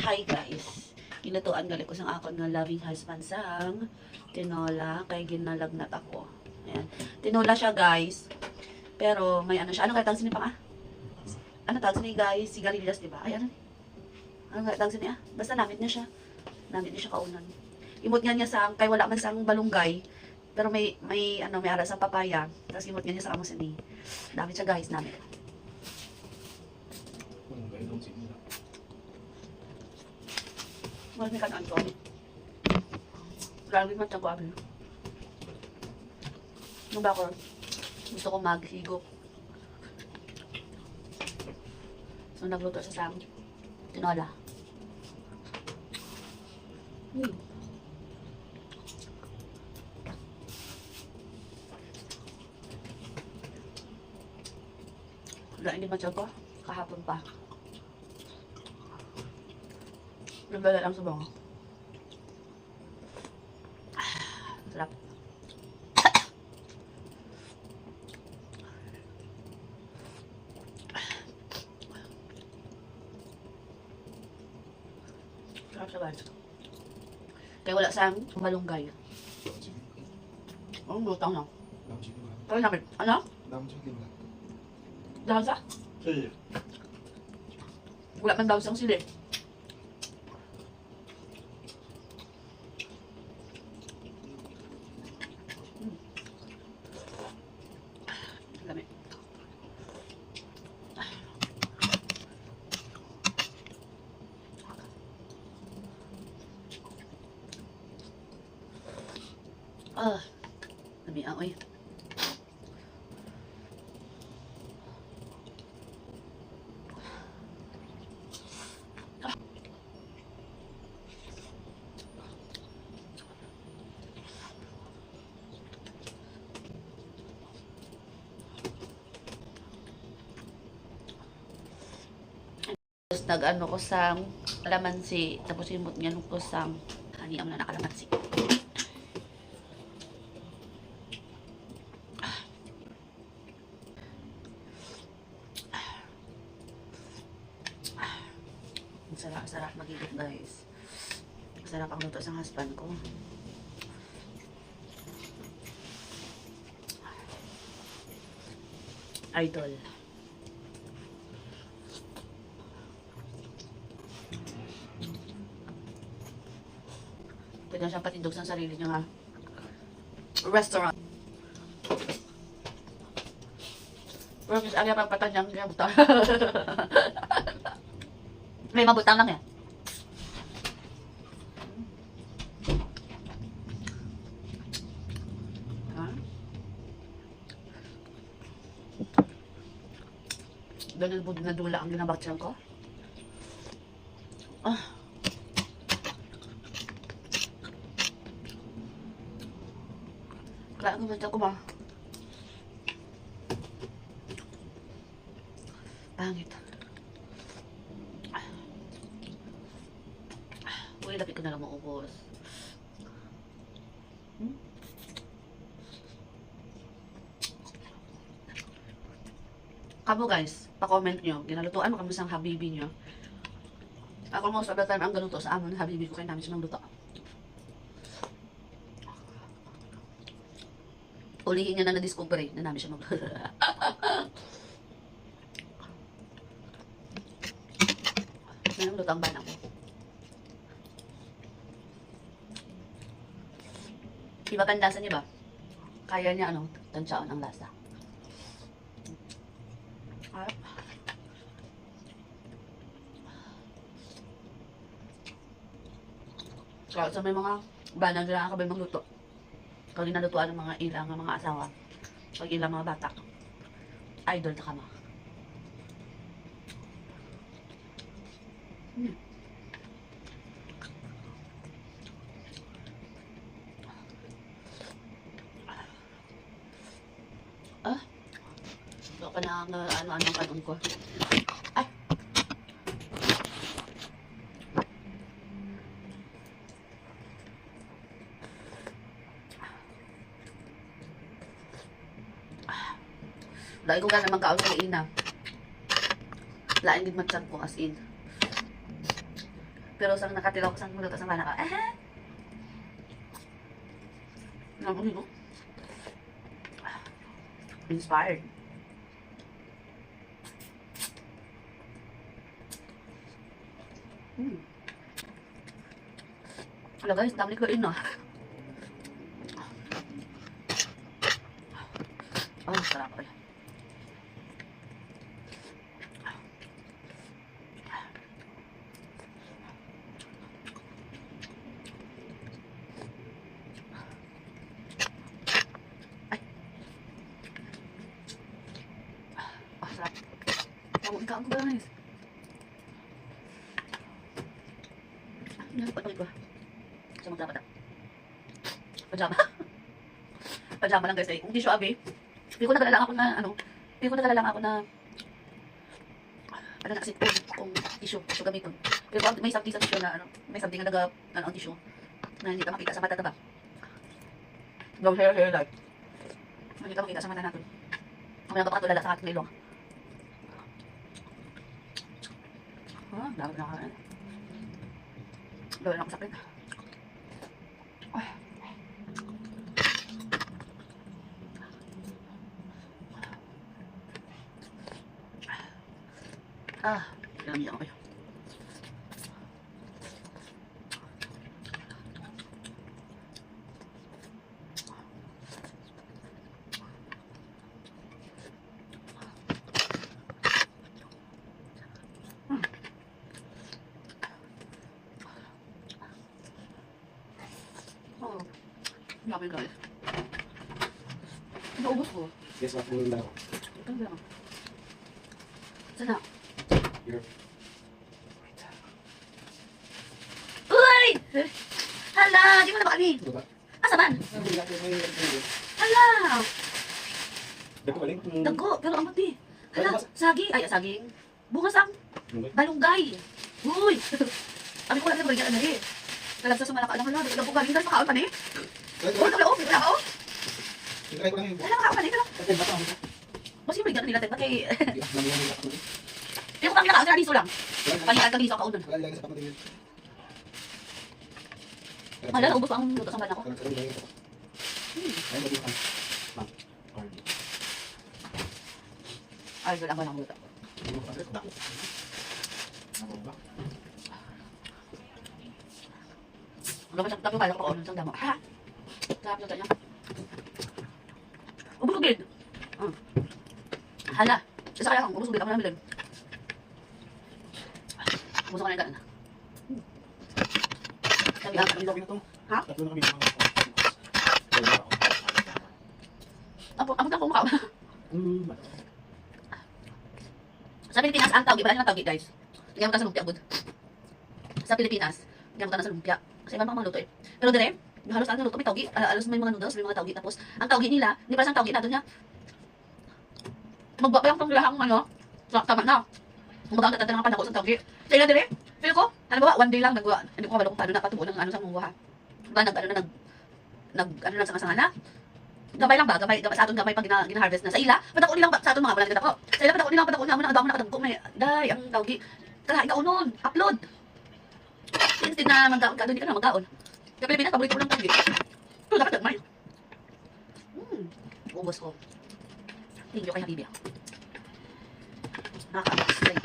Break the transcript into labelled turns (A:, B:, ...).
A: Hi guys. Ginutuan gali ko sang akon nga loving husband sang tinola kay ginalagnat ako. Ayan. Tinola siya guys. Pero may ano siya. Ano kaya tawag sini pa Ano tawag sini guys? Sigarilyas, di ba? Ay ano? Ano kaya tawag sini Basta namit niya siya. Namit niya siya kaunan. Imot niya sang kay wala man sang balunggay. Pero may ara sang papaya. Tapos imot niya sa amo sini. Namit siya guys, namit. Marami ka na ito. Grabe man siya abi. Nung ba ako, gusto ko maghigop. So, nagluto sa sang tinola. Wala, hindi man siya ko. Kahapon pa. Nagdala lang sa bango. Sarap. Sarap sa guys. Kaya wala sang malunggay. Ang lutang na. Kaya namin. Ano? Dahil sa? Wala man daw sang sili. Dami. Dami aoy. Tapos nag-ano ko sang kalamansi. Tapos imot nga nung ko sang haniam na nakalamansi. Sarap magigit guys. Sarap ang luto sa husband ko. Idol. Pwede na siyang patindog sa sarili niya restaurant. Pero kasi agad pagpatan niyang butang. May mabutang lang yan. Ganun po nadula ang ginabaktiyan ko. Kaya ang ganda ko ba? Pangit. Uy, lapit ko na lang maubos. Kamo guys, pa-comment nyo. Ginalutuan mo kami sang habibi nyo. Ako most of the time ang galuto sa amon, habibi ko kayo namin siya ng luto. Ulihin niya na na-discover na namin siya magluto. Yan ang luto ang bana ko. Iba kan lasa niya ba? Kaya niya tansyaon ang lasa. Kaya sa may mga banang nila kabay magluto. Kung ginalutuan ng mga ilang mga asawa. Pag ilang mga bata. Idol na kama. Ito pa na ano-anong kanon ko. Ay! Dahil ko ka naman kaon sa ina. Lain din matsan ko as in. Pero sang nakatira ko sang muluto sang bana ka. Nabuhi ko. Inspired. Hello guys, dami ko rin na. Ay, sarap ay. Sarap. Kamu ikaw ko guys. Yan pa ko. Sa mga dapat. Pajama. Pajama lang guys eh. Kung di siya abi. Hindi ko nagalala ako na hindi ko nagalala ako na na kasi kung tissue gamiton. Pero kung may something sa tissue na may something na ang tissue na hindi ka makita sa mata ba? No hair like. Hindi ka makita sa mata natin. Ang mga kapatulala sa ating ilong. Dapat na ka. Gawin ako sakit. Yummy ako kayo. Yummy guys. Naubos ko.
B: Guess what we'll know?
A: Ito lang. Sana.
B: Here.
A: Uy! Hala! Di mo na ba kami?
B: Ano ba?
A: Asa man?
B: Hindi natin may
A: Hala!
B: Dako balik.
A: Dago, pero ang mati. Hala, saging. Ay, saging. Bungas ang balunggay. Uy! Sabi ko lang na balikan na rin. Nalagsa sa malaka. Hala, dago galing guys, makaon pa ni. Uy, kami oh, wala ka oh.
B: Try ko lang yun.
A: Wala makaon pa ni, pero.
B: Kasi bata ako.
A: Mas yung balikan nila, kay...
B: Namiyan ako.
A: Pero kami nakaon sa riso lang. Palikan kang riso kaunan.
B: Wala lang sa pamilya.
A: Hala, naubos pa ang luto sa bana ko.
B: Ay, mati ka. Ma'am.
A: Ay, wala ba ng luto?
B: Ano ba? Dako. Ano ba?
A: Wala ka sa tapos kala ko kaunan sa damo. Ha? Sarap yung kanya. Ubus ugid. Hala. Isa kaya kang ubus ugid. Ako na bilin. Ubus ko na yung kanan. Sabi lang.
B: Tatlo na kami.
A: Ha?
B: Tatlo na kami.
A: Amot lang kung makaw.
B: Hmm.
A: Sa Pilipinas, ang tawgi. Wala nyo ng tawgi, guys. Hindi mo sa lumpia, good. Sa Pilipinas, hindi mo sa lumpia. Kasi iba mga luto eh. Pero dire, halos ang luto may tawgi. Halos may mga noodles, may mga tawgi. Tapos, ang tawgi nila, hindi pa sa tawgi na doon niya. Magbabayang pang lahang ano. So, tama na. Magbabayang tatanda ng panako sa tawgi. Sa ila dire, feel ko, ano ba, one day lang nagwa. Hindi ko kabalo kung paano napatubo ng ano sa mga ha. Diba, ano lang sa kasangana. Gamay lang ba? Gamay sa aton gamay pag gina-harvest na. Sa ila, patako nilang sa aton mga balang ko. Sa ila, patako nilang ang damo nakadagko may day ang tawgi. Kalahin ka unon, upload. Instead na magkaon ka, hindi ka na magkaon. Sa Pilipinas, paborito ko lang tawgi. Ito, dapat nagmay. Ubos ko. Thank you kay Habibi. Nakaka-absay.